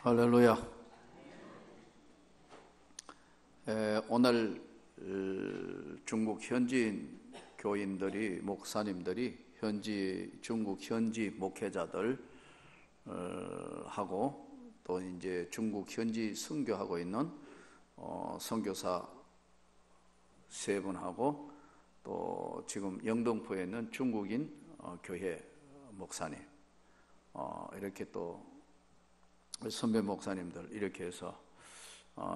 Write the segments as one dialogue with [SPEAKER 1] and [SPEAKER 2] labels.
[SPEAKER 1] 할렐루야. 오늘 중국 현지인 교인들이, 목사님들이 중국 현지 목회자들 하고 또 이제 중국 현지 선교하고 있는 선교사 3분하고 또 지금 영등포에 있는 중국인 교회 목사님 이렇게 또 선배 목사님들 이렇게 해서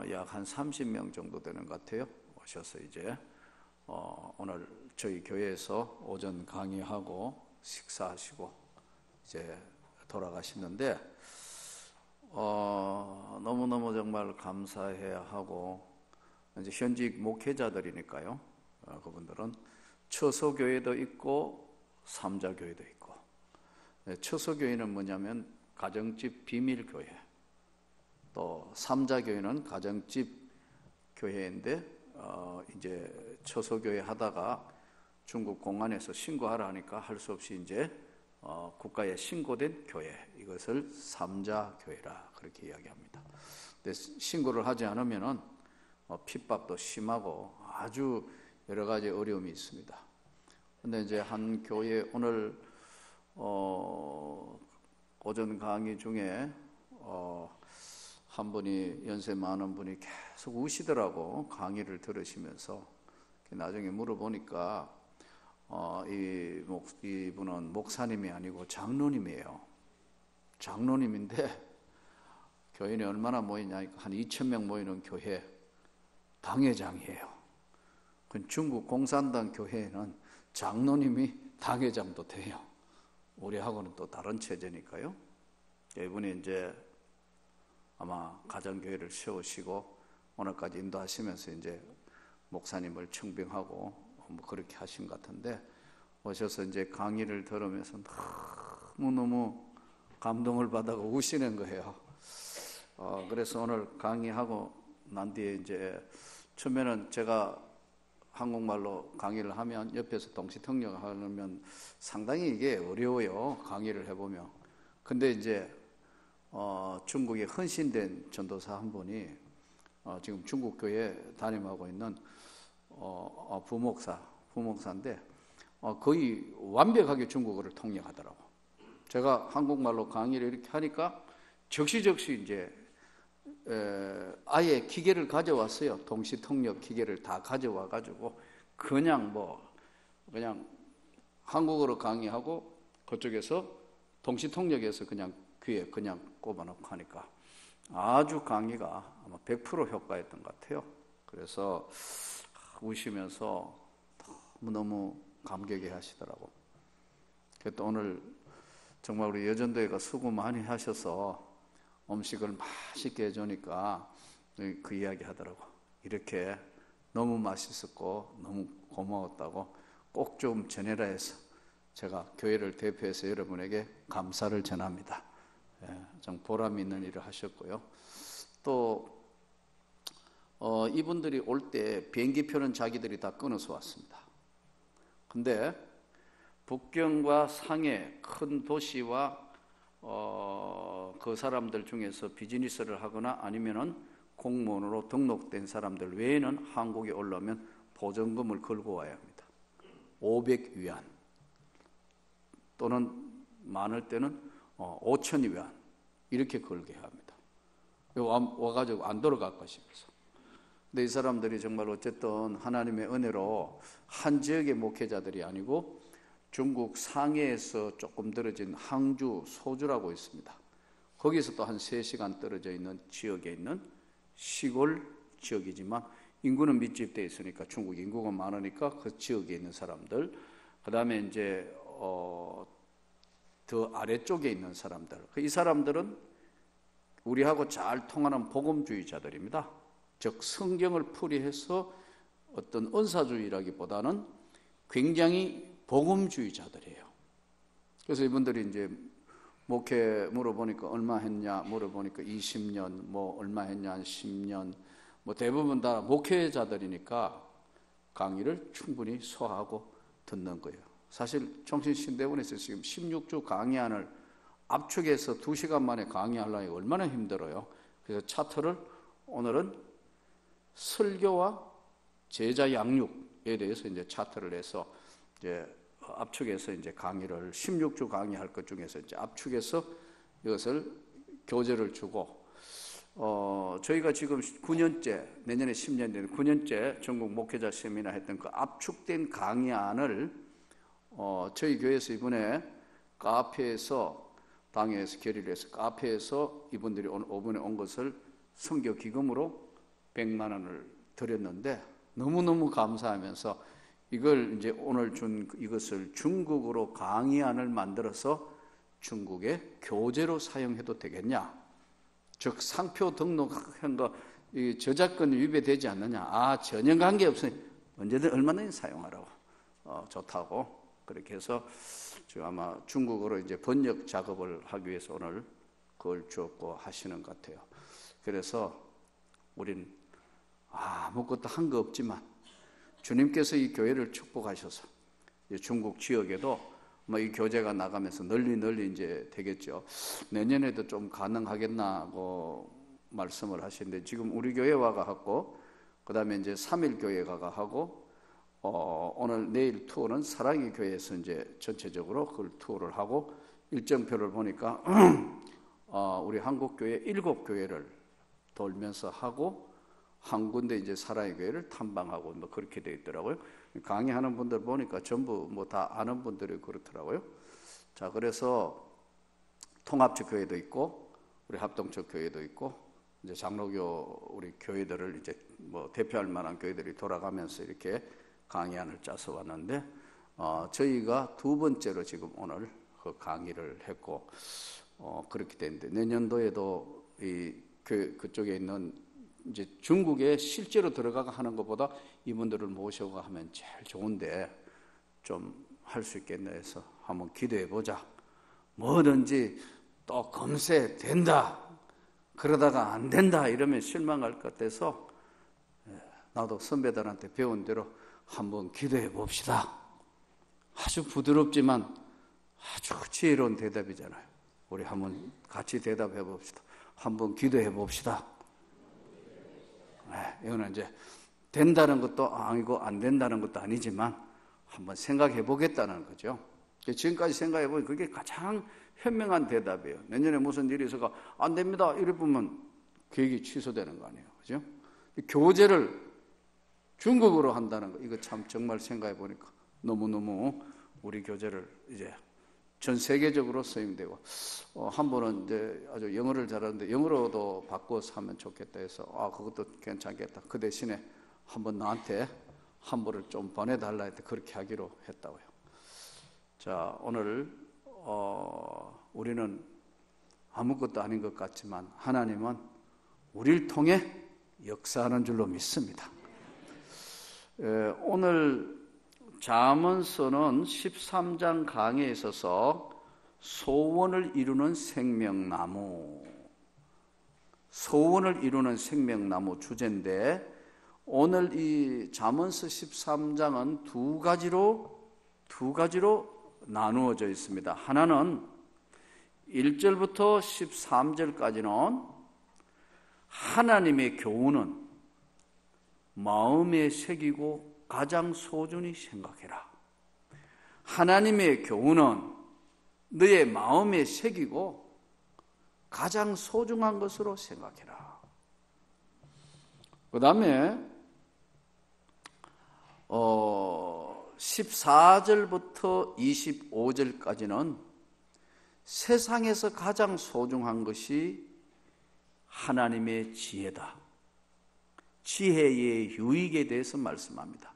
[SPEAKER 1] 약 한 30명 정도 되는 것 같아요. 오셔서 이제 오늘 저희 교회에서 오전 강의하고 식사하시고 이제 돌아가시는데 너무너무 정말 감사해야 하고, 이제 현직 목회자들이니까요. 그분들은 처소교회도 있고 삼자교회도 있고, 처소교회는 뭐냐면 가정집 비밀교회, 또 삼자교회는 가정집 교회인데 이제 처소교회 하다가 중국 공안에서 신고하라 하니까 할 수 없이 이제 국가에 신고된 교회, 이것을 삼자교회라 그렇게 이야기합니다. 근데 신고를 하지 않으면은 핍박도 심하고 아주 여러 가지 어려움이 있습니다. 근데 이제 한 교회 오늘 오전 강의 중에 한 분이, 연세 많은 분이 계속 우시더라고. 강의를 들으시면서. 나중에 물어보니까 이분은 목사님이 아니고 장로님이에요. 장로님인데 교인이 얼마나 모이냐, 한 2,000명 모이는 교회 당회장이에요. 중국 공산당 교회에는 장로님이 당회장도 돼요. 우리하고는 또 다른 체제니까요. 이분이 이제 아마 가정교회를 세우시고 오늘까지 인도하시면서 이제 목사님을 청빙하고 뭐 그렇게 하신 것 같은데, 오셔서 이제 강의를 들으면서 너무너무 감동을 받아서 우시는 거예요. 그래서 오늘 강의하고 난 뒤에 이제 처음에는 제가 한국말로 강의를 하면 옆에서 동시통역을 하면 상당히 이게 어려워요. 강의를 해보면. 근데 이제 중국에 헌신된 전도사 한 분이 지금 중국 교회 담임하고 있는 부목사인데 거의 완벽하게 중국어를 통역하더라고. 제가 한국말로 강의를 이렇게 하니까 적시적시 이제 아예 기계를 가져왔어요. 동시통역 기계를 다 가져와 가지고 그냥 한국어로 강의하고 그쪽에서 동시통역에서 그냥 귀에 그냥 꼽아놓고 하니까 아주 강의가 아마 100% 효과였던 것 같아요. 그래서 우시면서 너무너무 감격해 하시더라고. 그래서 오늘 정말 우리 여전도회가 수고 많이 하셔서 음식을 맛있게 해주니까 그 이야기 하더라고. 이렇게 너무 맛있었고 너무 고마웠다고 꼭 좀 전해라 해서 제가 교회를 대표해서 여러분에게 감사를 전합니다. 좀 보람 있는 일을 하셨고요. 또 이분들이 올 때 비행기표는 자기들이 다 끊어서 왔습니다. 근데 북경과 상해 큰 도시와 그 사람들 중에서 비즈니스를 하거나 아니면은 공무원으로 등록된 사람들 외에는 한국에 올라오면 보증금을 걸고 와야 합니다. 500위안 또는 많을 때는 5,000위안 이렇게 걸게 합니다. 와가지고 안 돌아갈 것이면서. 근데 이 사람들이 정말 어쨌든 하나님의 은혜로 한 지역의 목회자들이 아니고 중국 상해에서 조금 떨어진 항주, 소주라고 있습니다. 거기서 또 한 3시간 떨어져 있는 지역에 있는 시골 지역이지만 인구는 밀집되어 있으니까, 중국 인구가 많으니까 그 지역에 있는 사람들, 그 다음에 이제 더 아래쪽에 있는 사람들, 이 사람들은 우리하고 잘 통하는 복음주의자들입니다. 즉 성경을 풀이해서 어떤 은사주의라기보다는 굉장히 복음주의자들이에요. 그래서 이분들이 이제 목회 물어보니까 얼마 했냐 물어보니까 20년, 뭐 얼마 했냐 한 10년, 뭐 대부분 다 목회자들이니까 강의를 충분히 소화하고 듣는 거예요. 사실 정신신대원에서 지금 16주 강의안을 압축해서 2시간 만에 강의하려니 얼마나 힘들어요. 그래서 차트를 오늘은 설교와 제자 양육에 대해서 이제 차트를 해서 이제 압축해서 이제 강의를 16주 강의할 것 중에서 이제 압축해서 이것을 교재를 주고 저희가 지금 9년째, 내년에 10년 되는 9년째 전국 목회자 세미나 했던 그 압축된 강의안을 저희 교회에서 이번에 카페에서 당회에서 결의를 해서 카페에서 이분들이 이번에 온 것을 선교 기금으로 100만 원을 드렸는데 너무너무 감사하면서 이걸 이제 오늘 준 이것을 중국어로 강의안을 만들어서 중국의 교재로 사용해도 되겠냐? 즉 상표 등록한 거 저작권 위배되지 않느냐? 전혀 관계 없으니 언제든 얼마든지 사용하라고 좋다고 그렇게 해서 지금 아마 중국어로 이제 번역 작업을 하기 위해서 오늘 그걸 주었고 하시는 것 같아요. 그래서 우린 아무것도 한 거 없지만 주님께서 이 교회를 축복하셔서 중국 지역에도 이 교재가 나가면서 널리 이제 되겠죠. 내년에도 좀 가능하겠나고 말씀을 하시는데 지금 우리 교회 와가 하고 그다음에 이제 3일 교회 가가 하고 오늘 내일 투어는 사랑의 교회에서 이제 전체적으로 그걸 투어를 하고 일정표를 보니까 우리 한국 교회 7교회를 돌면서 하고 한 군데 이제 사랑의 교회를 탐방하고 뭐 그렇게 되어 있더라고요. 강의하는 분들 보니까 전부 뭐 다 아는 분들이 그렇더라고요. 자, 그래서 통합적 교회도 있고 우리 합동적 교회도 있고 이제 장로교 우리 교회들을 이제 뭐 대표할 만한 교회들이 돌아가면서 이렇게 강의안을 짜서 왔는데 저희가 2번째로 지금 오늘 그 강의를 했고 그렇게 되는데 내년도에도 그쪽에 있는 이제 중국에 실제로 들어가가 하는 것보다 이분들을 모셔가 하면 제일 좋은데 좀 할 수 있겠나 해서 한번 기도해 보자. 뭐든지 또 금세 된다 그러다가 안 된다 이러면 실망할 것 같아서 나도 선배들한테 배운 대로 한번 기도해 봅시다. 아주 부드럽지만 아주 지혜로운 대답이잖아요. 우리 한번 같이 대답해 봅시다. 한번 기도해 봅시다. 이거는 이제 된다는 것도 아니고 안 된다는 것도 아니지만 한번 생각해 보겠다는 거죠. 지금까지 생각해 보면 그게 가장 현명한 대답이에요. 내년에 무슨 일이 있어가 안 됩니다 이래 보면 계획이 취소되는 거 아니에요. 그죠? 교재를 중국어로 한다는 거 이거 참 정말 생각해 보니까 너무너무 우리 교재를 이제 전 세계적으로 쓰임되고 한 번은 이제 아주 영어를 잘하는데 영어로도 바꿔서 하면 좋겠다 해서 그것도 괜찮겠다. 그 대신에 한번 나한테 한번을 좀 보내달라 했더니 그렇게 하기로 했다고요. 자, 오늘 우리는 아무것도 아닌 것 같지만 하나님은 우리를 통해 역사하는 줄로 믿습니다. 오늘 잠언서는 13장 강의에 있어서 소원을 이루는 생명나무, 소원을 이루는 생명나무 주제인데 오늘 이 잠언서 13장은 두 가지로 나누어져 있습니다. 하나는 1절부터 13절까지는 하나님의 교훈은 마음에 새기고 가장 소중히 생각해라. 하나님의 교훈은 너의 마음에 새기고 가장 소중한 것으로 생각해라. 그 다음에 14절부터 25절까지는 세상에서 가장 소중한 것이 하나님의 지혜다. 지혜의 유익에 대해서 말씀합니다.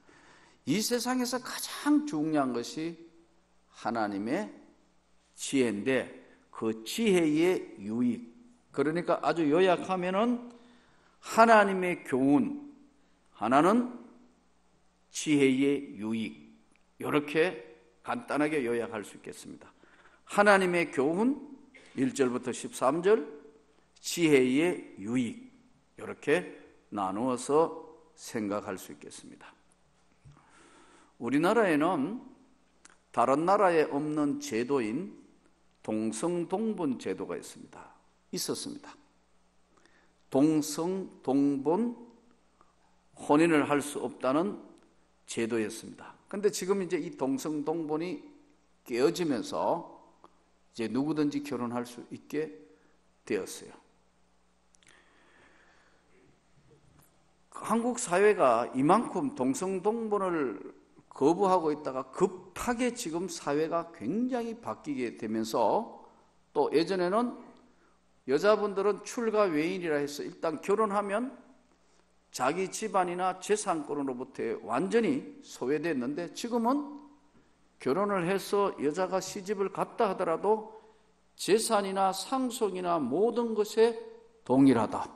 [SPEAKER 1] 이 세상에서 가장 중요한 것이 하나님의 지혜인데 그 지혜의 유익, 그러니까 아주 요약하면은 하나님의 교훈, 하나는 지혜의 유익, 이렇게 간단하게 요약할 수 있겠습니다. 하나님의 교훈 1절부터 13절, 지혜의 유익, 이렇게 나누어서 생각할 수 있겠습니다. 우리나라에는 다른 나라에 없는 제도인 동성동본 제도가 있었습니다. 동성동본 혼인을 할 수 없다는 제도였습니다. 그런데 지금 이제 이 동성동본이 깨어지면서 이제 누구든지 결혼할 수 있게 되었어요. 한국 사회가 이만큼 동성동본을 거부하고 있다가 급하게 지금 사회가 굉장히 바뀌게 되면서, 또 예전에는 여자분들은 출가 외인이라 해서 일단 결혼하면 자기 집안이나 재산권으로부터 완전히 소외됐는데, 지금은 결혼을 해서 여자가 시집을 갔다 하더라도 재산이나 상속이나 모든 것에 동일하다.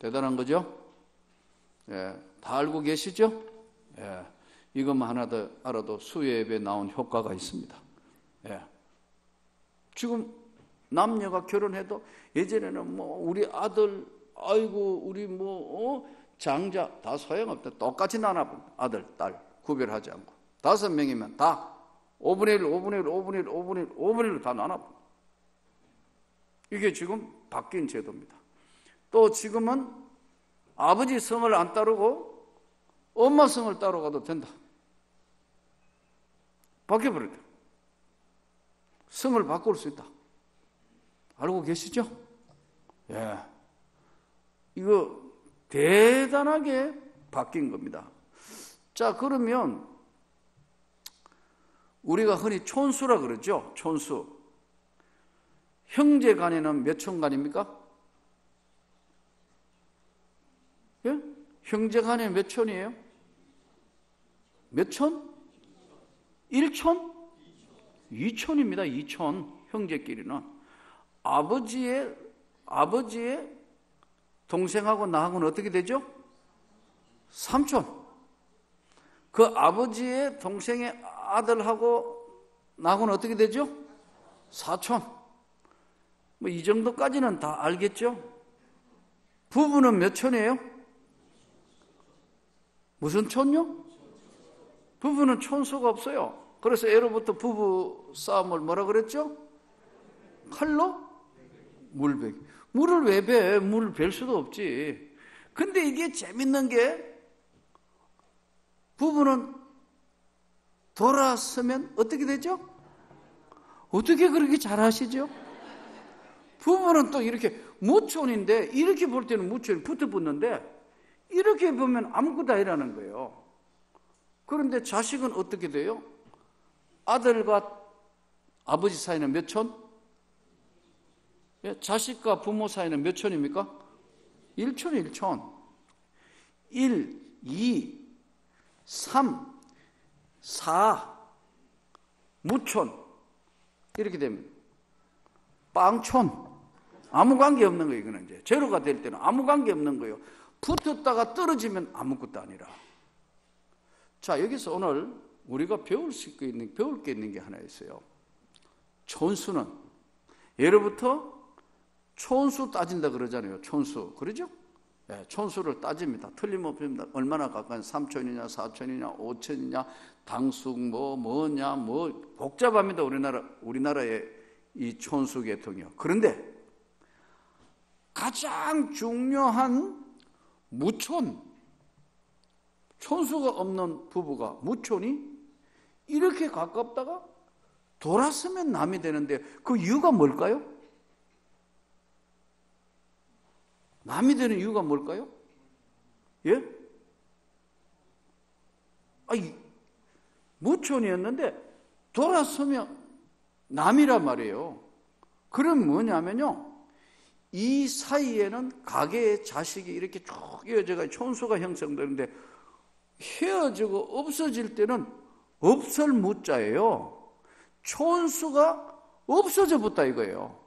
[SPEAKER 1] 대단한 거죠? 예, 다 알고 계시죠? 예, 이것만 하나 더 알아도 수요예배에 나온 효과가 있습니다. 예. 지금 남녀가 결혼해도 예전에는 뭐 우리 아들, 아이고 우리 장자 다 소용없다. 똑같이 나눠본다. 아들, 딸 구별하지 않고 5명이면 다 5분의 1, 5분의 1, 5분의 1, 5분의 1, 5분의 1로 다 나눠본다. 이게 지금 바뀐 제도입니다. 또 지금은 아버지 성을 안 따르고 엄마 성을 따라가도 된다. 바뀌어버렸다. 성을 바꿀 수 있다. 알고 계시죠? 예. 이거 대단하게 바뀐 겁니다. 자, 그러면 우리가 흔히 촌수라 그러죠. 촌수. 형제 간에는 몇 촌 간입니까? 예? 형제 간에 몇 촌이에요? 몇 촌? 1촌? 2촌입니다. 2촌. 형제끼리는. 아버지의 동생하고 나하고는 어떻게 되죠? 3촌. 그 아버지의 동생의 아들하고 나하고는 어떻게 되죠? 4촌. 뭐 이 정도까지는 다 알겠죠? 부부는 몇 촌이에요? 무슨 촌요? 부부는 촌수가 없어요. 그래서 예로부터 부부 싸움을 뭐라 그랬죠? 칼로 물베기. 물을 왜 배? 물을 벨 수도 없지. 근데 이게 재밌는 게, 부부는 돌아서면 어떻게 되죠? 어떻게 그렇게 잘하시죠? 부부는 또 이렇게 무촌인데, 이렇게 볼 때는 무촌이 붙어 붙는데 이렇게 보면 아무것도 아니라는 거예요. 그런데 자식은 어떻게 돼요? 아들과 아버지 사이는 몇 촌? 자식과 부모 사이는 몇 촌입니까? 1촌, 1촌. 1, 2, 3, 4, 무촌. 이렇게 되면 빵촌. 아무 관계 없는 거예요. 이거는 이제 제로가 될 때는 아무 관계 없는 거예요. 붙었다가 떨어지면 아무것도 아니라. 자, 여기서 오늘 우리가 배울 게 있는 게 하나 있어요. 촌수는 예로부터 촌수 따진다 그러잖아요. 촌수. 그러죠? 네, 촌수를 따집니다. 틀림없습니다. 얼마나 가까운 3촌이냐, 4촌이냐, 5촌이냐, 당숙 뭐냐, 복잡합니다. 우리나라의 이 촌수 계통이요. 그런데 가장 중요한 무촌, 촌수가 없는 부부가 무촌이 이렇게 가깝다가 돌아서면 남이 되는데, 그 이유가 뭘까요? 남이 되는 이유가 뭘까요? 예? 무촌이었는데 돌아서면 남이란 말이에요. 그럼 뭐냐면요, 이 사이에는 가게의 자식이 이렇게 쭉 이어져가 촌수가 형성되는데, 헤어지고 없어질 때는 없을 무자예요. 촌수가 없어져 붙다 이거예요.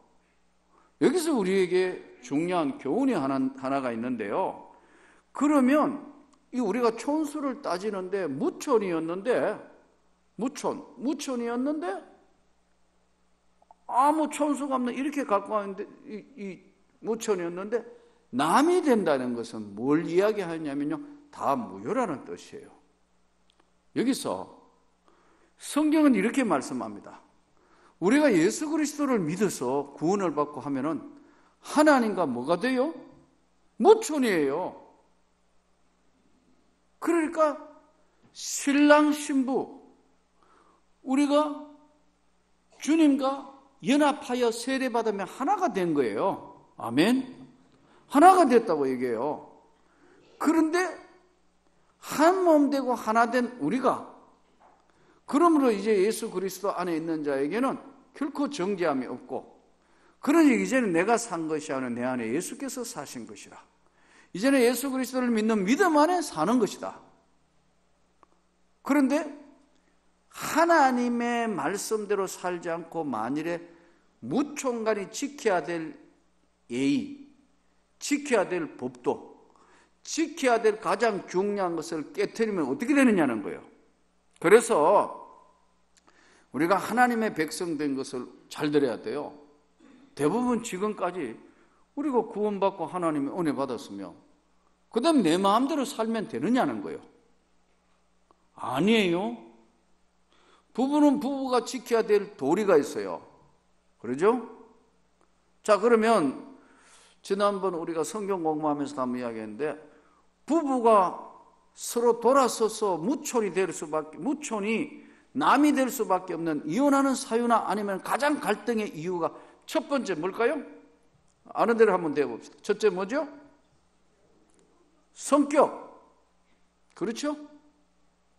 [SPEAKER 1] 여기서 우리에게 중요한 교훈이 하나가 있는데요. 그러면 이 우리가 촌수를 따지는데 무촌이었는데 아무 촌수가 없는 이렇게 갖고 왔는데 이 무촌이었는데 남이 된다는 것은 뭘 이야기하냐면요, 다 무효라는 뜻이에요. 여기서 성경은 이렇게 말씀합니다. 우리가 예수 그리스도를 믿어서 구원을 받고 하면은 하나님과 뭐가 돼요? 무촌이에요. 그러니까 신랑 신부, 우리가 주님과 연합하여 세례받으면 하나가 된 거예요. 아멘. 하나가 됐다고 얘기해요. 그런데 한 몸 되고 하나 된 우리가, 그러므로 이제 예수 그리스도 안에 있는 자에게는 결코 정죄함이 없고, 그러니 이제는 내가 산 것이 아니라 내 안에 예수께서 사신 것이라. 이제는 예수 그리스도를 믿는 믿음 안에 사는 것이다. 그런데 하나님의 말씀대로 살지 않고 만일에 무총간이 지켜야 될 예의, 지켜야 될 법도, 지켜야 될 가장 중요한 것을 깨트리면 어떻게 되느냐는 거예요. 그래서 우리가 하나님의 백성 된 것을 잘 들어야 돼요. 대부분 지금까지 우리가 구원받고 하나님의 은혜 받았으면 그 다음 내 마음대로 살면 되느냐는 거예요. 아니에요. 부부는 부부가 지켜야 될 도리가 있어요. 그러죠? 자, 그러면 지난번 우리가 성경 공부하면서 한번 이야기했는데, 부부가 서로 돌아서서 무촌이 될 수밖에, 무촌이 남이 될 수밖에 없는 이혼하는 사유나 아니면 가장 갈등의 이유가 첫 번째 뭘까요? 아는 대로 한번 대봅시다. 첫째 뭐죠? 성격. 그렇죠?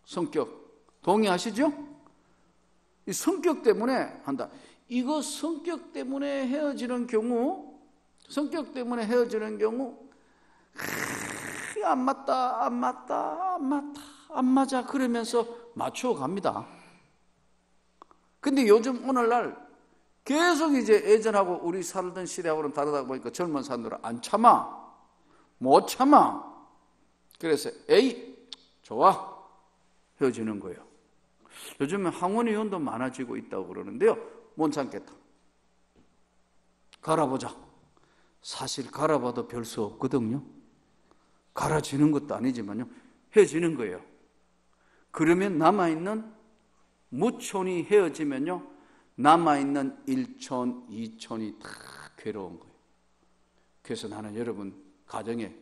[SPEAKER 1] 성격. 동의하시죠? 이 성격 때문에 한다. 이거 성격 때문에 헤어지는 경우, 안 맞아 그러면서 맞춰 갑니다. 근데 요즘 오늘날 계속 이제 예전하고 우리 살던 시대하고는 다르다 보니까 젊은 사람들은 안 참아, 못 참아. 그래서 에이 좋아 헤어지는 거예요. 요즘에 항원 이혼도 많아지고 있다고 그러는데요, 못 참겠다, 갈아보자. 사실 갈아봐도 별 수 없거든요. 갈아지는 것도 아니지만요, 헤어지는 거예요. 그러면 남아있는 무촌이 헤어지면요, 남아있는 1촌, 2촌이 다 괴로운 거예요. 그래서 나는 여러분 가정에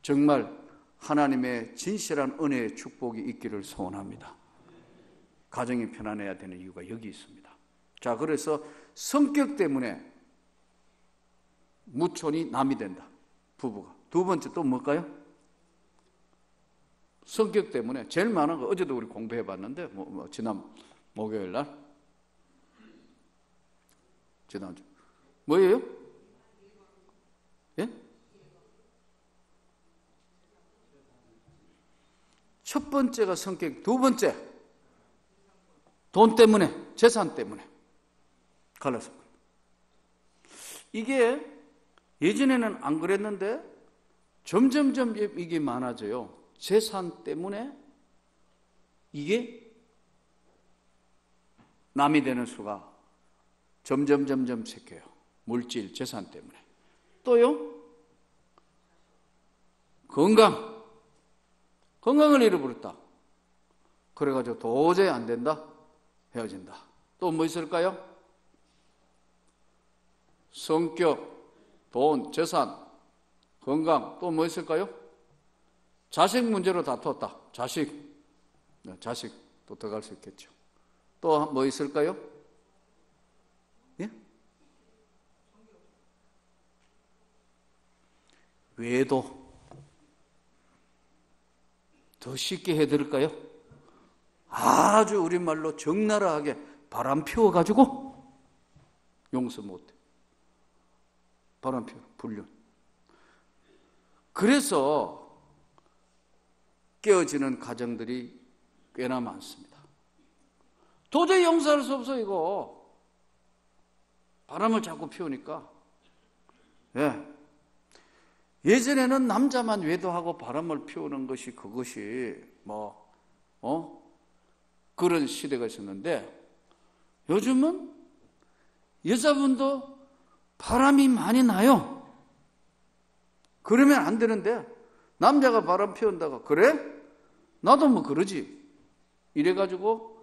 [SPEAKER 1] 정말 하나님의 진실한 은혜의 축복이 있기를 소원합니다. 가정이 편안해야 되는 이유가 여기 있습니다. 자, 그래서 성격 때문에 무촌이 남이 된다, 부부가. 두 번째 또 뭘까요? 성격 때문에 제일 많은 거, 어제도 우리 공부해 봤는데, 지난 목요일 날, 지난주 뭐예요? 예? 첫 번째가 성격, 두 번째 돈 때문에, 재산 때문에 갈라서. 이게 예전에는 안 그랬는데 점점점 이게 많아져요. 재산 때문에 이게 남이 되는 수가 점점 생겨요. 물질, 재산 때문에. 또요, 건강을 잃어버렸다. 그래가지고 도저히 안 된다, 헤어진다. 또 뭐 있을까요? 성격, 돈, 재산, 건강, 또 뭐 있을까요? 자식 문제로 다퉜다. 자식도 들어갈 수 있겠죠. 또 뭐 있을까요? 예? 외도. 더 쉽게 해드릴까요? 아주 우리말로 적나라하게 바람 피워가지고 용서 못해. 바람 피워, 불륜. 그래서 깨어지는 가정들이 꽤나 많습니다. 도저히 용서할 수 없어, 이거. 바람을 자꾸 피우니까. 예. 예전에는 남자만 외도하고 바람을 피우는 것이 그것이 그런 시대가 있었는데, 요즘은 여자분도 바람이 많이 나요. 그러면 안 되는데, 남자가 바람 피운다가 그래? 나도 뭐 그러지. 이래가지고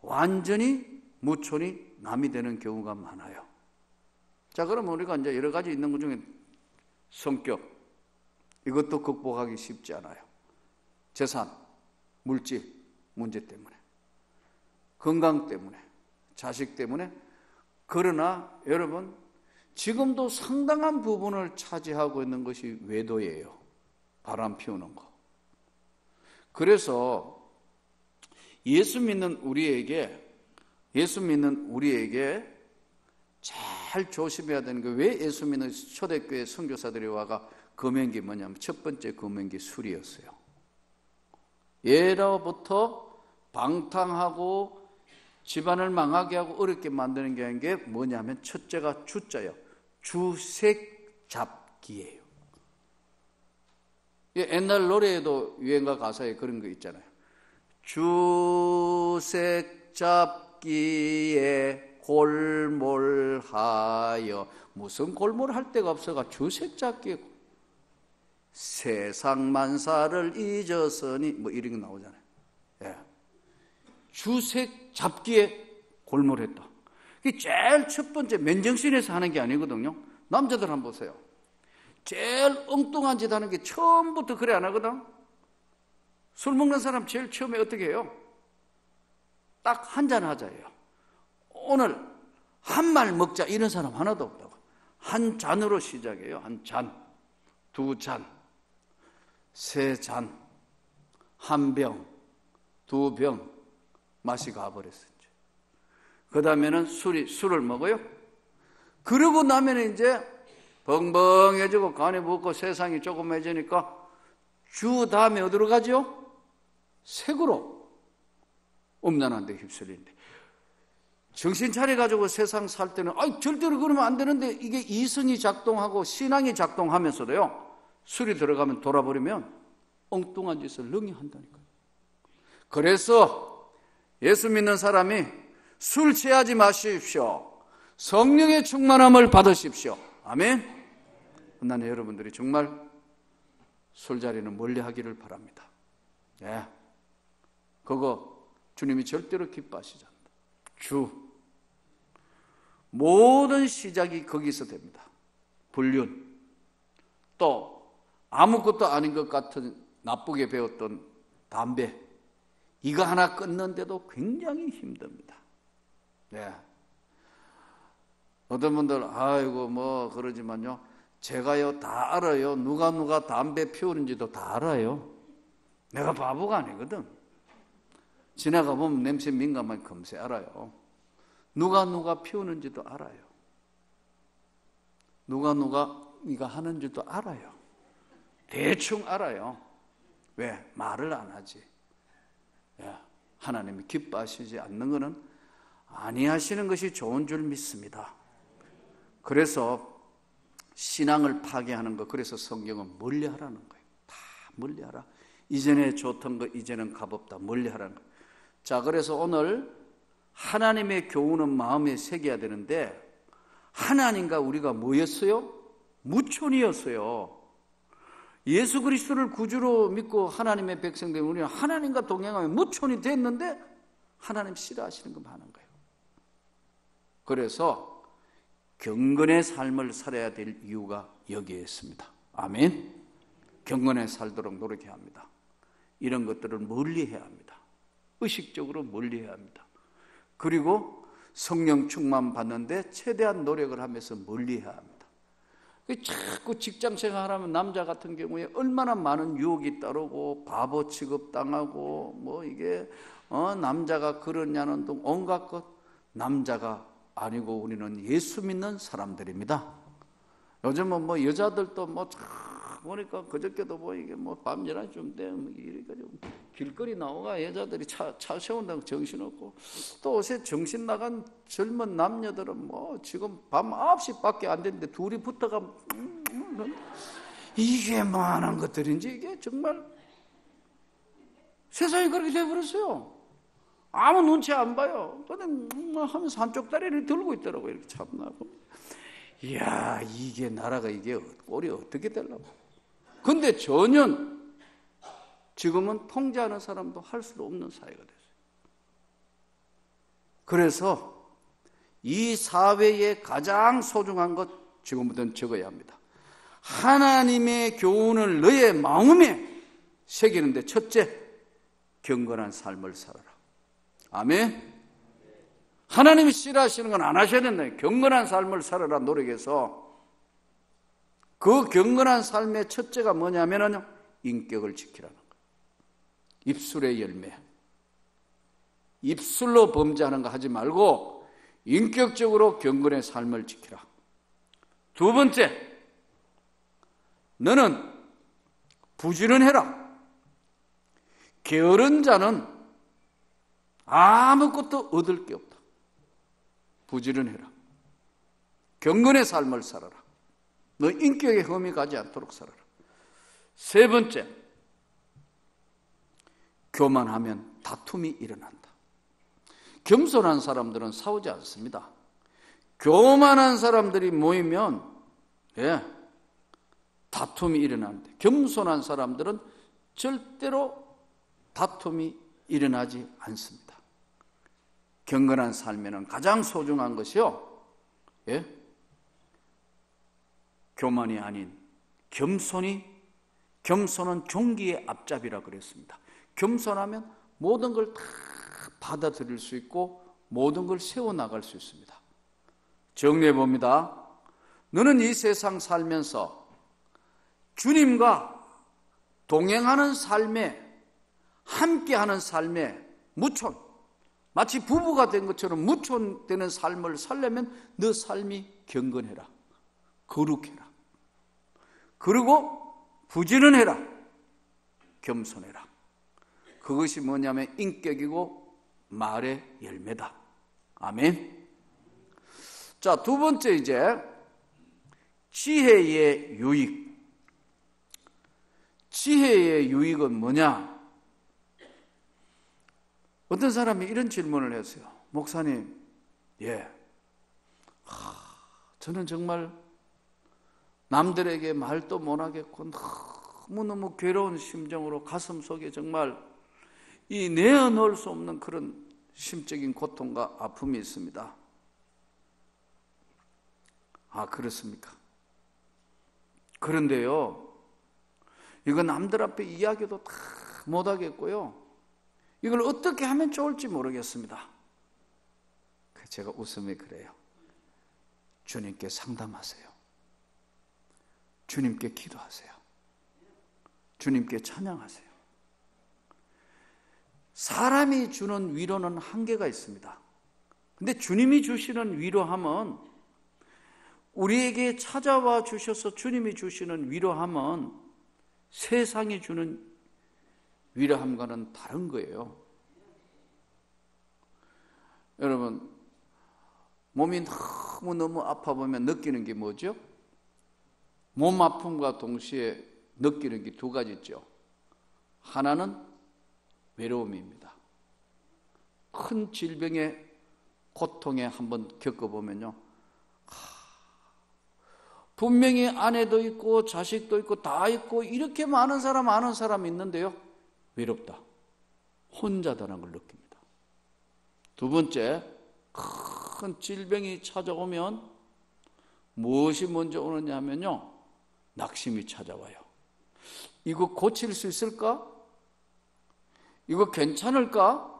[SPEAKER 1] 완전히 무촌이 남이 되는 경우가 많아요. 자, 그러면 우리가 이제 여러 가지 있는 것 중에 성격, 이것도 극복하기 쉽지 않아요. 재산, 물질 문제 때문에, 건강 때문에, 자식 때문에. 그러나 여러분, 지금도 상당한 부분을 차지하고 있는 것이 외도예요. 바람 피우는 거. 그래서 예수 믿는 우리에게 잘 조심해야 되는 게, 왜 예수 믿는 초대교회 선교사들이 와가 금연기 뭐냐면 첫 번째 금연기 술이었어요. 예로부터 방탕하고 집안을 망하게 하고 어렵게 만드는 게 뭐냐면 첫째가 주자예요. 주색 잡기예요. 옛날 노래에도 유행가 가사에 그런 거 있잖아요. 주색 잡기에 골몰하여, 무슨 골몰할 데가 없어가 주색 잡기에 세상 만사를 잊었으니 뭐 이런 게 나오잖아요. 예. 주색 잡기에 골몰했다. 이게 제일 첫 번째, 맨정신에서 하는 게 아니거든요. 남자들 한번 보세요. 제일 엉뚱한 짓 하는 게 처음부터 그래 안 하거든. 술 먹는 사람 제일 처음에 어떻게 해요? 딱 한 잔 하자예요. 오늘 한 말 먹자 이런 사람 하나도 없다고. 한 잔으로 시작해요. 한 잔, 두 잔, 세 잔, 한 병, 두 병 맛이 가버렸어요. 그 다음에는 술을 먹어요. 그러고 나면 이제 벙벙해지고 간이 붓고 세상이 조그매지니까 주 다음에 어디로 가죠? 색으로 음란한 데 휩쓸리는데, 정신 차려가지고 세상 살 때는 절대로 그러면 안 되는데, 이게 이성이 작동하고 신앙이 작동하면서도요, 술이 들어가면 돌아버리면 엉뚱한 짓을 능히 한다니까요. 그래서 예수 믿는 사람이 술 취하지 마십시오. 성령의 충만함을 받으십시오. 아멘. 나는 여러분들이 정말 술자리는 멀리 하기를 바랍니다. 예. 그거 주님이 절대로 기뻐하시지 않는다. 모든 시작이 거기서 됩니다. 불륜, 또 아무것도 아닌 것 같은 나쁘게 배웠던 담배, 이거 하나 끊는데도 굉장히 힘듭니다. 네. 어떤 분들 아이고 뭐 그러지만요, 제가요 다 알아요. 누가 담배 피우는지도 다 알아요. 내가 바보가 아니거든. 지나가 보면 냄새 민감하게 금세 알아요. 누가 피우는지도 알아요. 누가 이거 하는 줄도 알아요. 대충 알아요. 왜? 말을 안 하지. 하나님이 기뻐하시지 않는 것은 아니하시는 것이 좋은 줄 믿습니다. 그래서 신앙을 파괴하는 것, 그래서 성경은 멀리하라는 거예요. 다 멀리하라. 이전에 좋던 거 이제는 값없다. 멀리하라는 거예요. 자, 그래서 오늘 하나님의 교훈은 마음에 새겨야 되는데, 하나님과 우리가 뭐였어요? 무촌이었어요. 예수 그리스도를 구주로 믿고 하나님의 백성된 우리는 하나님과 동행하며 무촌이 됐는데 하나님 싫어하시는 거 많은 거예요. 그래서 경건의 삶을 살아야 될 이유가 여기에 있습니다. 아멘. 경건에 살도록 노력해야 합니다. 이런 것들을 멀리해야 합니다. 의식적으로 멀리해야 합니다. 그리고 성령 충만 받는데 최대한 노력을 하면서 멀리해야 합니다. 자꾸 직장 생활하면 남자 같은 경우에 얼마나 많은 유혹이 따르고 바보 취급당하고 뭐 이게 남자가 그러냐는 등 온갖 것. 남자가 아니고 우리는 예수 믿는 사람들입니다. 요즘은 뭐 여자들도 뭐 보니까 그저께도 뭐 이게 뭐 밤 11시쯤 되면 이렇게 길거리 나오가 여자들이 차 세운다고 정신없고, 또 요새 정신 나간 젊은 남녀들은 뭐 지금 밤 9시밖에 안 됐는데 둘이 붙어가 이게 뭐하는 것들인지, 이게 정말 세상이 그렇게 돼버렸어요. 아무 눈치 안 봐요. 그냥 하면서 한쪽 다리를 들고 있더라고요. 이렇게 참나고. 이야, 이게 나라가 이게 꼴이 어떻게 되려고. 근데 전혀 지금은 통제하는 사람도 할 수 없는 사회가 됐어요. 그래서 이 사회에 가장 소중한 것 지금부터는 적어야 합니다. 하나님의 교훈을 너의 마음에 새기는데 첫째, 경건한 삶을 살아라. 아멘. 하나님이 싫어하시는 건 안 하셔야 된다. 경건한 삶을 살아라 노력해서 그 경건한 삶의 첫째가 뭐냐면요, 인격을 지키라는 거예요. 입술의 열매. 입술로 범죄하는 거 하지 말고 인격적으로 경건의 삶을 지키라. 두 번째, 너는 부지런해라. 게으른 자는 아무것도 얻을 게 없다. 부지런해라. 경건의 삶을 살아라. 너 인격에 흠이 가지 않도록 살아라. 세 번째, 교만하면 다툼이 일어난다. 겸손한 사람들은 싸우지 않습니다. 교만한 사람들이 모이면 다툼이 일어나는데 겸손한 사람들은 절대로 다툼이 일어나지 않습니다. 경건한 삶에는 가장 소중한 것이요, 교만이 아닌 겸손은 종기의 앞잡이라 그랬습니다. 겸손하면 모든 걸 다 받아들일 수 있고 모든 걸 세워나갈 수 있습니다. 정리해 봅니다. 너는 이 세상 살면서 주님과 동행하는 삶에, 함께하는 삶에 무촌, 마치 부부가 된 것처럼 무촌되는 삶을 살려면 너 삶이 경건해라. 거룩해라. 그리고 부지런해라. 겸손해라. 그것이 뭐냐면 인격이고 말의 열매다. 아멘. 자, 두 번째 이제 지혜의 유익. 지혜의 유익은 뭐냐? 어떤 사람이 이런 질문을 했어요. 목사님, 저는 정말 남들에게 말도 못하겠고 너무너무 괴로운 심정으로 가슴속에 정말 이 내어놓을 수 없는 그런 심적인 고통과 아픔이 있습니다. 아, 그렇습니까? 그런데요, 이거 남들 앞에 이야기도 다 못하겠고요, 이걸 어떻게 하면 좋을지 모르겠습니다. 제가 웃음이 그래요. 주님께 상담하세요. 주님께 기도하세요. 주님께 찬양하세요. 사람이 주는 위로는 한계가 있습니다. 근데 주님이 주시는 위로함은, 우리에게 찾아와 주셔서 주님이 주시는 위로함은 세상이 주는 위로함과는 다른 거예요. 여러분, 몸이 너무 아파 보면 느끼는 게 뭐죠? 몸 아픔과 동시에 느끼는 게 두 가지 있죠. 하나는 외로움입니다. 큰 질병의 고통에 한번 겪어보면요, 분명히 아내도 있고 자식도 있고 다 있고 이렇게 많은 사람, 아는 사람이 있는데요, 외롭다, 혼자다는 걸 느낍니다. 두 번째, 큰 질병이 찾아오면 무엇이 먼저 오느냐 하면요, 낙심이 찾아와요. 이거 고칠 수 있을까? 이거 괜찮을까?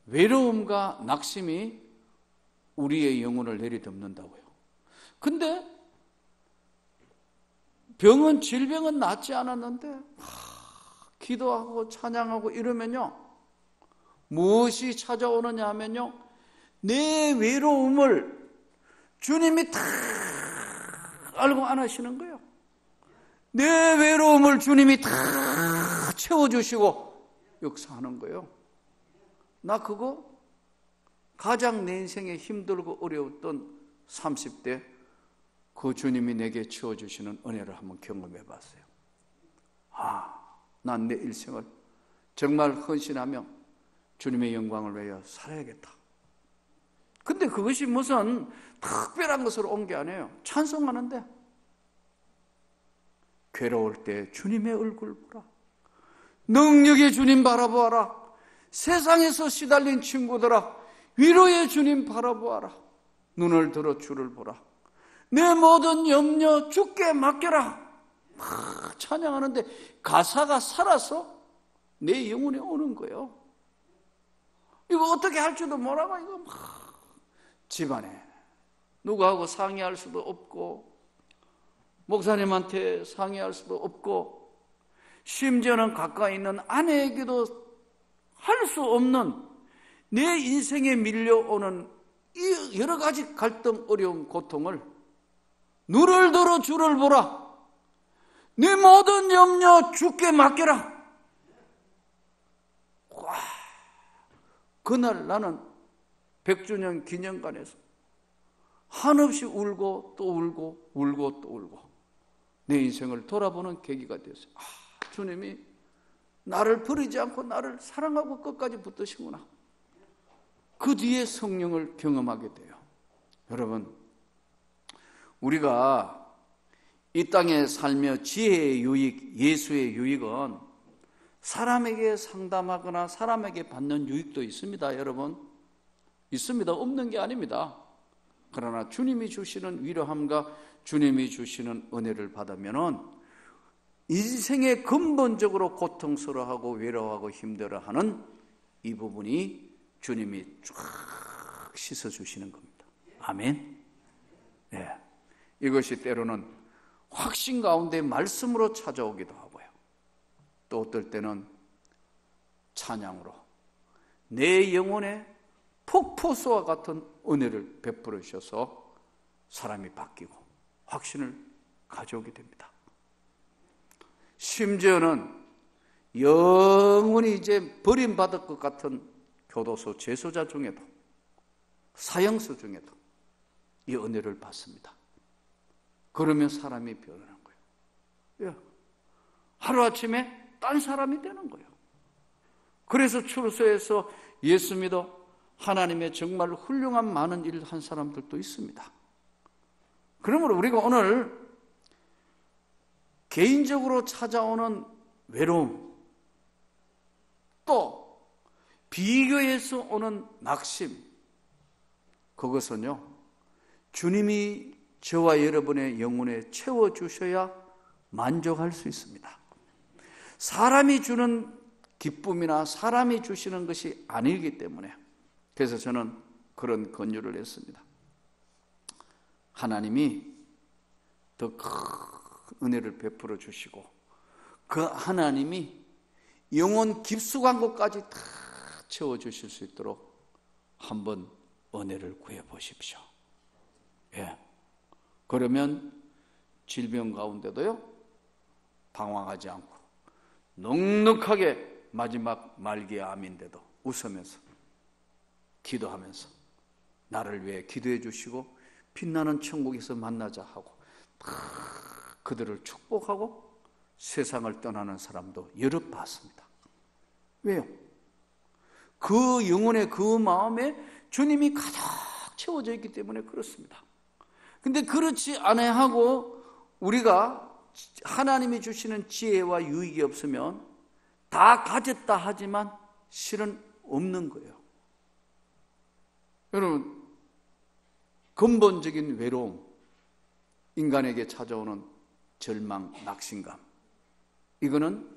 [SPEAKER 1] 외로움과 낙심이 우리의 영혼을 내리덮는다고요. 근데 질병은 낫지 않았는데 기도하고 찬양하고 이러면요, 무엇이 찾아오느냐 하면요, 내 외로움을 주님이 다 알고 안 하시는 거예요. 내 외로움을 주님이 다 채워주시고 역사하는 거예요. 나 그거 가장 내 인생에 힘들고 어려웠던 30대 그 주님이 내게 채워주시는 은혜를 한번 경험해 봤어요. 난 내 일생을 정말 헌신하며 주님의 영광을 위하여 살아야겠다. 근데 그것이 무슨 특별한 것으로 온 게 아니에요. 찬송하는데 괴로울 때 주님의 얼굴 보라. 능력의 주님 바라보아라. 세상에서 시달린 친구들아, 위로의 주님 바라보아라. 눈을 들어 주를 보라. 내 모든 염려 주께 맡겨라. 막 찬양하는데 가사가 살아서 내 영혼에 오는 거예요. 이거 어떻게 할 줄도 모르고 이거 막 집안에 누구하고 상의할 수도 없고 목사님한테 상의할 수도 없고 심지어는 가까이 있는 아내에게도 할 수 없는 내 인생에 밀려오는 이 여러 가지 갈등, 어려움, 고통을 눈을 들어 주를 보라. 네 모든 염려 주께 맡겨라. 와, 그날 나는 100주년 기념관에서 한없이 울고 또 울고 울고 또 울고 내 인생을 돌아보는 계기가 되었어요. 주님이 나를 버리지 않고 나를 사랑하고 끝까지 붙드시구나. 그 뒤에 성령을 경험하게 돼요. 여러분, 우리가 이 땅에 살며 지혜의 유익, 예수의 유익은 사람에게 상담하거나 사람에게 받는 유익도 있습니다. 여러분, 있습니다. 없는 게 아닙니다. 그러나 주님이 주시는 위로함과 주님이 주시는 은혜를 받으면은 인생에 근본적으로 고통스러워하고 외로워하고 힘들어하는 이 부분이 주님이 쫙 씻어주시는 겁니다. 아멘. 네. 이것이 때로는 확신 가운데 말씀으로 찾아오기도 하고요. 또 어떨 때는 찬양으로 내 영혼에 폭포수와 같은 은혜를 베풀어 주셔서 사람이 바뀌고 확신을 가져오게 됩니다. 심지어는 영원히 이제 버림받을 것 같은 교도소 재소자 중에도 사형수 중에도 이 은혜를 받습니다. 그러면 사람이 변하는 거예요. 하루아침에 딴 사람이 되는 거예요. 그래서 출소해서 예수 믿어 하나님의 정말 훌륭한 많은 일을 한 사람들도 있습니다. 그러므로 우리가 오늘 개인적으로 찾아오는 외로움, 또 비교해서 오는 낙심, 그것은요 주님이 저와 여러분의 영혼에 채워주셔야 만족할 수 있습니다. 사람이 주는 기쁨이나 사람이 주시는 것이 아니기 때문에, 그래서 저는 그런 권유를 했습니다. 하나님이 더 큰 은혜를 베풀어 주시고 그 하나님이 영혼 깊숙한 곳까지 다 채워주실 수 있도록 한번 은혜를 구해보십시오. 예. 그러면 질병 가운데도요 방황하지 않고 넉넉하게 마지막 말기의 암인데도 웃으면서 기도하면서 나를 위해 기도해 주시고 빛나는 천국에서 만나자 하고 그들을 축복하고 세상을 떠나는 사람도 여러 봤습니다. 왜요? 그 영혼의 그 마음에 주님이 가득 채워져 있기 때문에 그렇습니다. 근데 그렇지 아니하고 우리가 하나님이 주시는 지혜와 유익이 없으면 다 가졌다 하지만 실은 없는 거예요. 여러분, 근본적인 외로움, 인간에게 찾아오는 절망, 낙심감, 이거는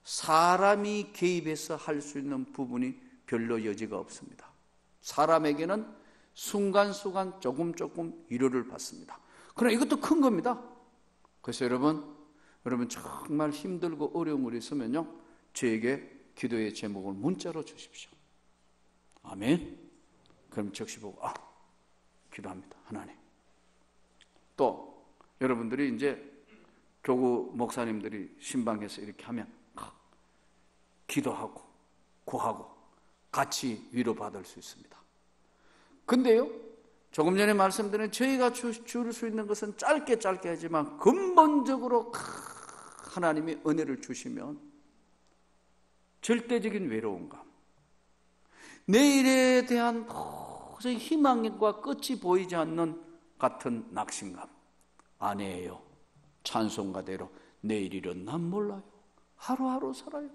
[SPEAKER 1] 사람이 개입해서 할 수 있는 부분이 별로 여지가 없습니다. 사람에게는 순간순간 조금 위로를 받습니다. 그러나 이것도 큰 겁니다. 그래서 여러분 정말 힘들고 어려움이 있으면요 저에게 기도의 제목을 문자로 주십시오. 아멘. 그럼 즉시 보고 기도합니다. 하나님. 또 여러분들이 이제 교구 목사님들이 신방에서 이렇게 하면 기도하고 구하고 같이 위로받을 수 있습니다. 근데요 조금 전에 말씀드린 저희가 줄 수 있는 것은 짧게 하지만 근본적으로 하나님이 은혜를 주시면 절대적인 외로움감, 내일에 대한 도저히 희망과 끝이 보이지 않는 같은 낙심감, 아니에요. 찬송가대로 내일일은 난 몰라요. 하루하루 살아요.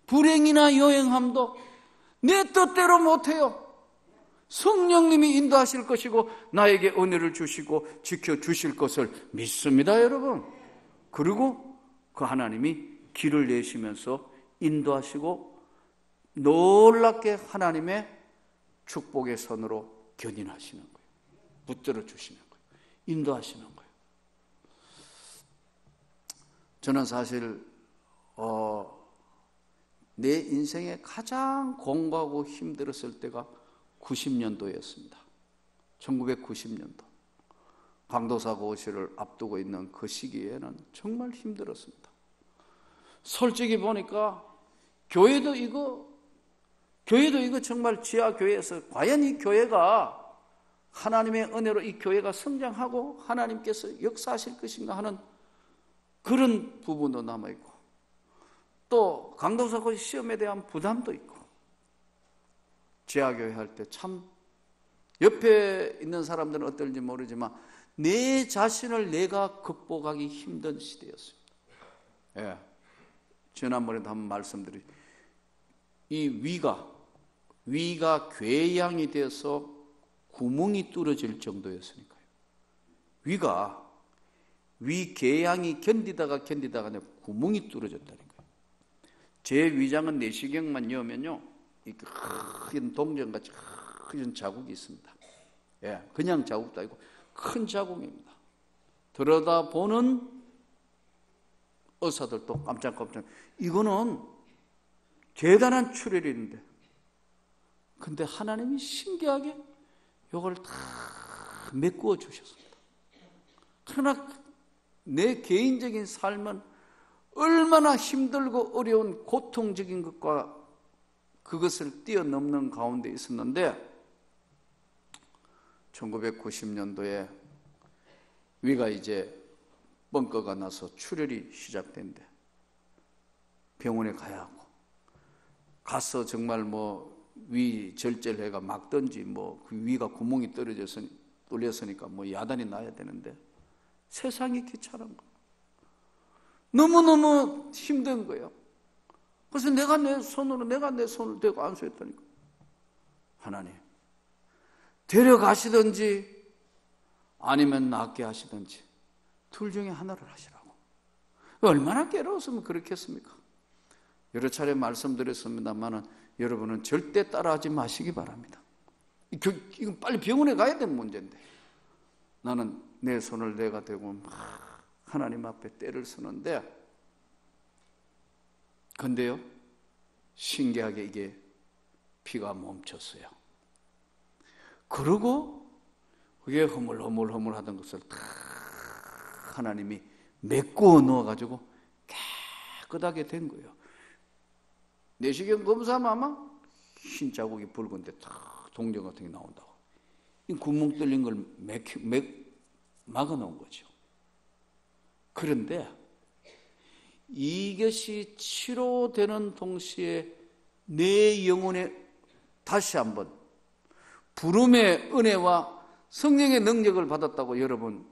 [SPEAKER 1] 불행이나 여행함도 내 뜻대로 못해요. 성령님이 인도하실 것이고 나에게 은혜를 주시고 지켜주실 것을 믿습니다, 여러분. 그리고 그 하나님이 길을 내시면서 인도하시고 놀랍게 하나님의 축복의 선으로 견인하시는 거예요. 붙들어 주시는 거예요. 인도하시는 거예요. 저는 사실 내 인생에 가장 공부하고 힘들었을 때가 90년도였습니다. 1990년도. 강도사 고시를 앞두고 있는 그 시기에는 정말 힘들었습니다. 솔직히 보니까 교회도 이거 정말 지하교회에서 과연 이 교회가 하나님의 은혜로 이 교회가 성장하고 하나님께서 역사하실 것인가 하는 그런 부분도 남아있고, 또 강도사 고시 시험에 대한 부담도 있고, 지하교회 할 때 참 옆에 있는 사람들은 어떨지 모르지만 내 자신을 내가 극복하기 힘든 시대였습니다. 예. 지난번에도 한번 말씀드린 이 위가 궤양이 되어서 구멍이 뚫어질 정도였으니까요. 위 궤양이 견디다가 구멍이 뚫어졌다는 거예요. 제 위장은 내시경만 여면요, 큰 동전같이 큰 자국이 있습니다. 예, 그냥 자국도 아니고 큰 자국입니다. 들여다보는 의사들도 깜짝깜짝, 이거는 대단한 출혈인데, 근데 하나님이 신기하게 이걸 다 메꾸어 주셨습니다. 그러나 내 개인적인 삶은 얼마나 힘들고 어려운 고통적인 것과 그것을 뛰어넘는 가운데 있었는데, 1990년도에 위가 이제 뻥커가 나서 출혈이 시작된대. 병원에 가야 하고, 가서 정말 위 절제해가 막든지 그 위가 구멍이 뚫렸으니까 야단이 나야 되는데 세상이 귀찮은 거예요. 너무너무 힘든 거예요. 그래서 내가 내 손을 대고 안수했다니까. 하나님, 데려가시든지 아니면 낫게 하시든지 둘 중에 하나를 하시라고. 얼마나 괴로웠으면 그렇게 했습니까? 여러 차례 말씀드렸습니다만 여러분은 절대 따라하지 마시기 바랍니다. 이건 빨리 병원에 가야 되는 문제인데, 나는 내 손을 내가 대고 막 하나님 앞에 때를 쓰는데, 근데요, 신기하게 이게 피가 멈췄어요. 그리고 그게 허물허물 하던 것을 다 하나님이 메꾸어 넣어가지고 깨끗하게 된 거예요. 내시경 검사하면 아마 흰 자국이 붉은데 다 동전 같은 게 나온다고. 이 구멍 뚫린 걸 막아 놓은 거죠. 그런데 이것이 치료되는 동시에 내 영혼에 다시 한번 부름의 은혜와 성령의 능력을 받았다고 여러분,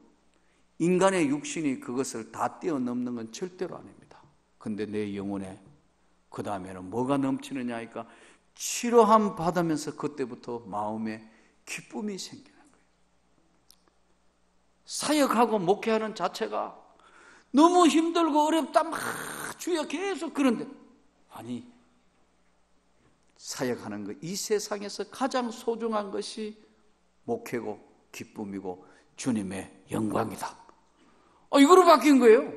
[SPEAKER 1] 인간의 육신이 그것을 다 뛰어넘는 건 절대로 아닙니다. 근데 내 영혼에 그 다음에는 뭐가 넘치느냐 하니까 치료함 받으면서 그때부터 마음에 기쁨이 생기는 거예요. 사역하고 목회하는 자체가 너무 힘들고 어렵다 막 주여 계속 그런데, 아니, 사역하는 것, 이 세상에서 가장 소중한 것이 목회고 기쁨이고 주님의 영광이다. 이거로 바뀐 거예요.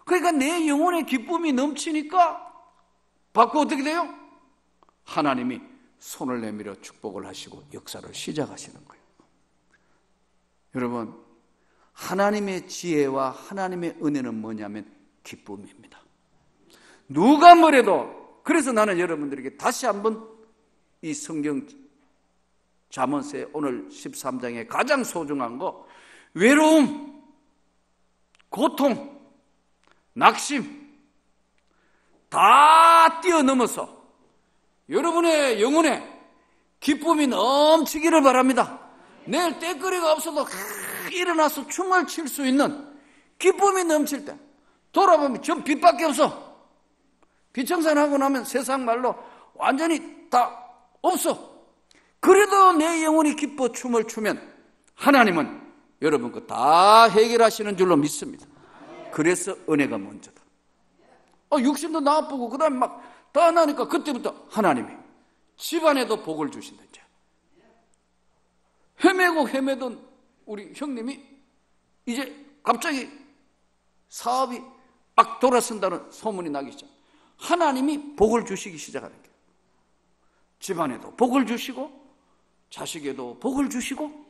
[SPEAKER 1] 그러니까 내 영혼에 기쁨이 넘치니까 받고 어떻게 돼요? 하나님이 손을 내밀어 축복을 하시고 역사를 시작하시는 거예요. 여러분, 하나님의 지혜와 하나님의 은혜는 뭐냐면 기쁨입니다. 누가 뭐래도, 그래서 나는 여러분들에게 다시 한번 이 성경 잠언서의 오늘 13장의 가장 소중한 거, 외로움, 고통, 낙심 다 뛰어넘어서 여러분의 영혼에 기쁨이 넘치기를 바랍니다. 내일 때거리가 없어도 일어나서 춤을 출 수 있는 기쁨이 넘칠 때, 돌아보면 전 빛밖에 없어. 빛 청산하고 나면 세상 말로 완전히 다 없어. 그래도 내 영혼이 기뻐 춤을 추면 하나님은 여러분 거 다 해결하시는 줄로 믿습니다. 그래서 은혜가 먼저다. 육신도 나쁘고 그 다음에 막 다 나니까 그때부터 하나님이 집안에도 복을 주신다. 이제 헤매던 우리 형님이 이제 갑자기 사업이 막 돌아선다는 소문이 나기 시작. 하나님이 복을 주시기 시작하는 거예요. 집안에도 복을 주시고, 자식에도 복을 주시고,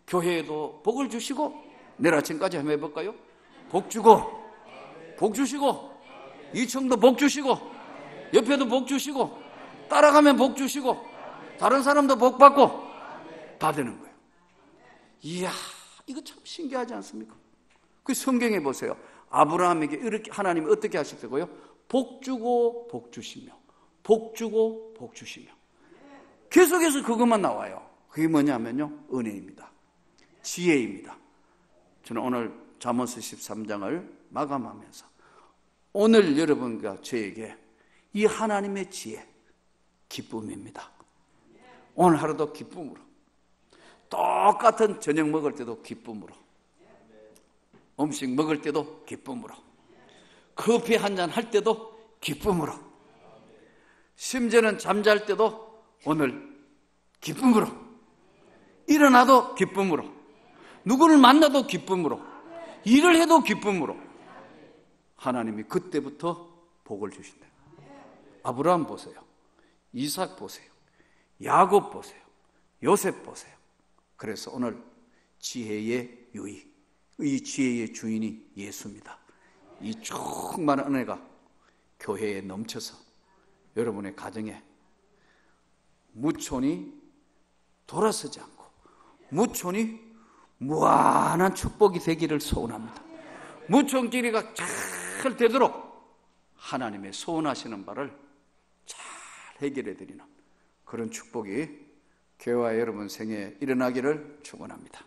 [SPEAKER 1] 교회에도 복을 주시고, 내일 아침까지 한번 해볼까요? 복 주고, 복 주시고, 2층도 복 주시고, 옆에도 복 주시고, 따라가면 복 주시고, 다른 사람도 복 받고 받는 거예요. 이야, 이거 참 신기하지 않습니까? 그 성경에 보세요. 아브라함에게 이렇게 하나님이 어떻게 하셨다고요? 복 주고 복 주시며, 복 주고 복 주시며. 계속해서 그것만 나와요. 그게 뭐냐면요, 은혜입니다. 지혜입니다. 저는 오늘 잠언서 13장을 마감하면서 오늘 여러분과 저에게 이 하나님의 지혜, 기쁨입니다. 오늘 하루도 기쁨으로, 똑같은 저녁 먹을 때도 기쁨으로, 음식 먹을 때도 기쁨으로, 커피 한잔 할 때도 기쁨으로, 심지어는 잠잘 때도 오늘 기쁨으로, 일어나도 기쁨으로, 누구를 만나도 기쁨으로, 일을 해도 기쁨으로 하나님이 그때부터 복을 주신다. 아브라함 보세요. 이삭 보세요. 야곱 보세요. 요셉 보세요. 그래서 오늘 지혜의 유의, 이 지혜의 주인이 예수입니다. 이 충만한 은혜가 교회에 넘쳐서 여러분의 가정에 무촌이 돌아서지 않고 무촌이 무한한 축복이 되기를 소원합니다. 무촌끼리가 잘 되도록 하나님의 소원하시는 바를 잘 해결해 드리는 그런 축복이 교회와 여러분 생애에 일어나기를 축원합니다.